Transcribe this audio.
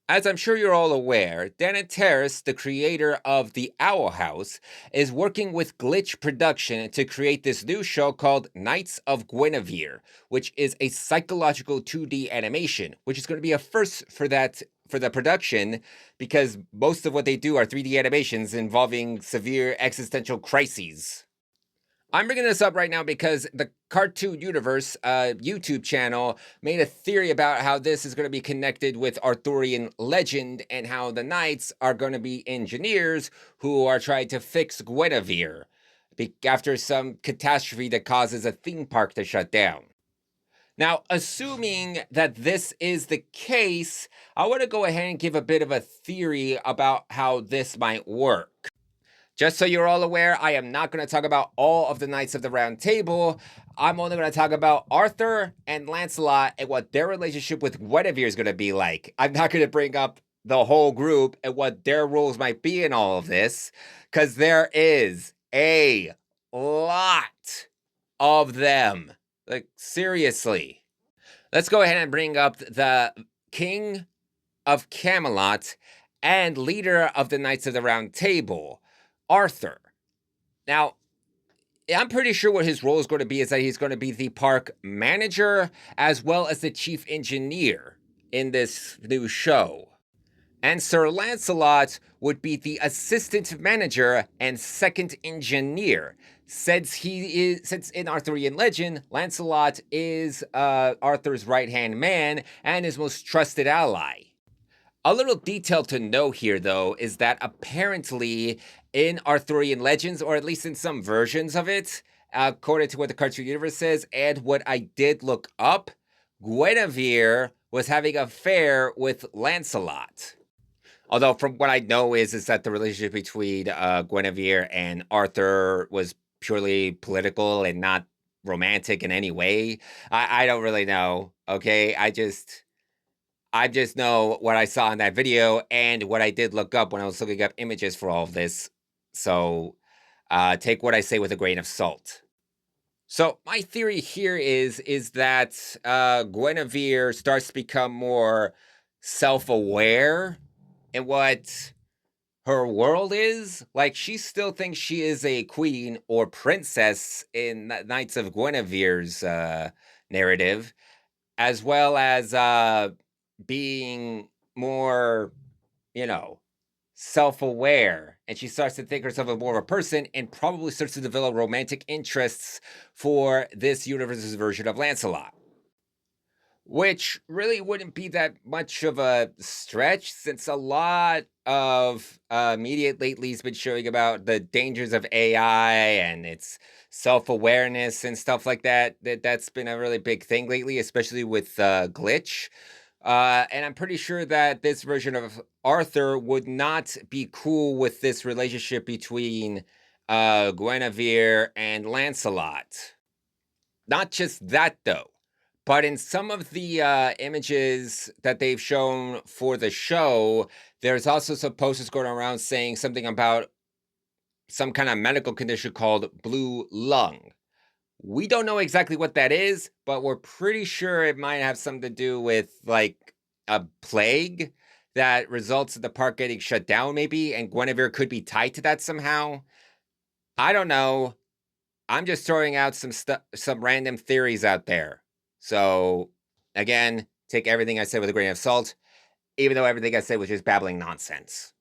As I'm sure you're all aware, Dana Terrace, the creator of The Owl House, is working with Glitch Production to create this new show called Knights of Guinevere, which is a psychological 2D animation, which is going to be a first for the production because most of what they do are 3D animations involving severe existential crises. I'm bringing this up right now because the Cartoon Universe YouTube channel made a theory about how this is going to be connected with Arthurian legend and how the knights are going to be engineers who are trying to fix Guinevere after some catastrophe that causes a theme park to shut down. Now, assuming that this is the case, I want to go ahead and give a bit of a theory about how this might work. Just so you're all aware, I am not going to talk about all of the Knights of the Round Table. I'm only going to talk about Arthur and Lancelot and what their relationship with Guinevere is going to be like. I'm not going to bring up the whole group and what their roles might be in all of this, because there is a lot of them. Like, seriously. Let's go ahead and bring up the King of Camelot and leader of the Knights of the Round Table, Arthur. Now, I'm pretty sure what his role is going to be is that he's going to be the park manager as well as the chief engineer in this new show. And Sir Lancelot would be the assistant manager and second engineer. Since in Arthurian legend, Lancelot is Arthur's right-hand man and his most trusted ally. A little detail to know here, though, is that apparently in Arthurian legends, or at least in some versions of it, according to what the Cartoon Universe says, and what I did look up, Guinevere was having an affair with Lancelot. Although, from what I know, is that the relationship between Guinevere and Arthur was purely political and not romantic in any way. I don't really know. Okay, I just know what I saw in that video and what I did look up when I was looking up images for all of this. So take what I say with a grain of salt. So my theory here is that Guinevere starts to become more self-aware in what her world is. Like, she still thinks she is a queen or princess in Knights of Guinevere's narrative, as well as being more, you know, self-aware, and she starts to think herself as more of a person and probably starts to develop romantic interests for this universe's version of Lancelot, which really wouldn't be that much of a stretch since a lot of media lately has been showing about the dangers of AI and its self-awareness and stuff like that. That's been a really big thing lately, especially with Glitch. And I'm pretty sure that this version of Arthur would not be cool with this relationship between Guinevere and Lancelot. Not just that, though, but in some of the images that they've shown for the show, there's also some posters going around saying something about some kind of medical condition called blue lung. We don't know exactly what that is, but we're pretty sure it might have something to do with like a plague that results in the park getting shut down, maybe, and Guinevere could be tied to that somehow. I don't know. I'm just throwing out some random theories out there. So again, take everything I said with a grain of salt, even though everything I said was just babbling nonsense.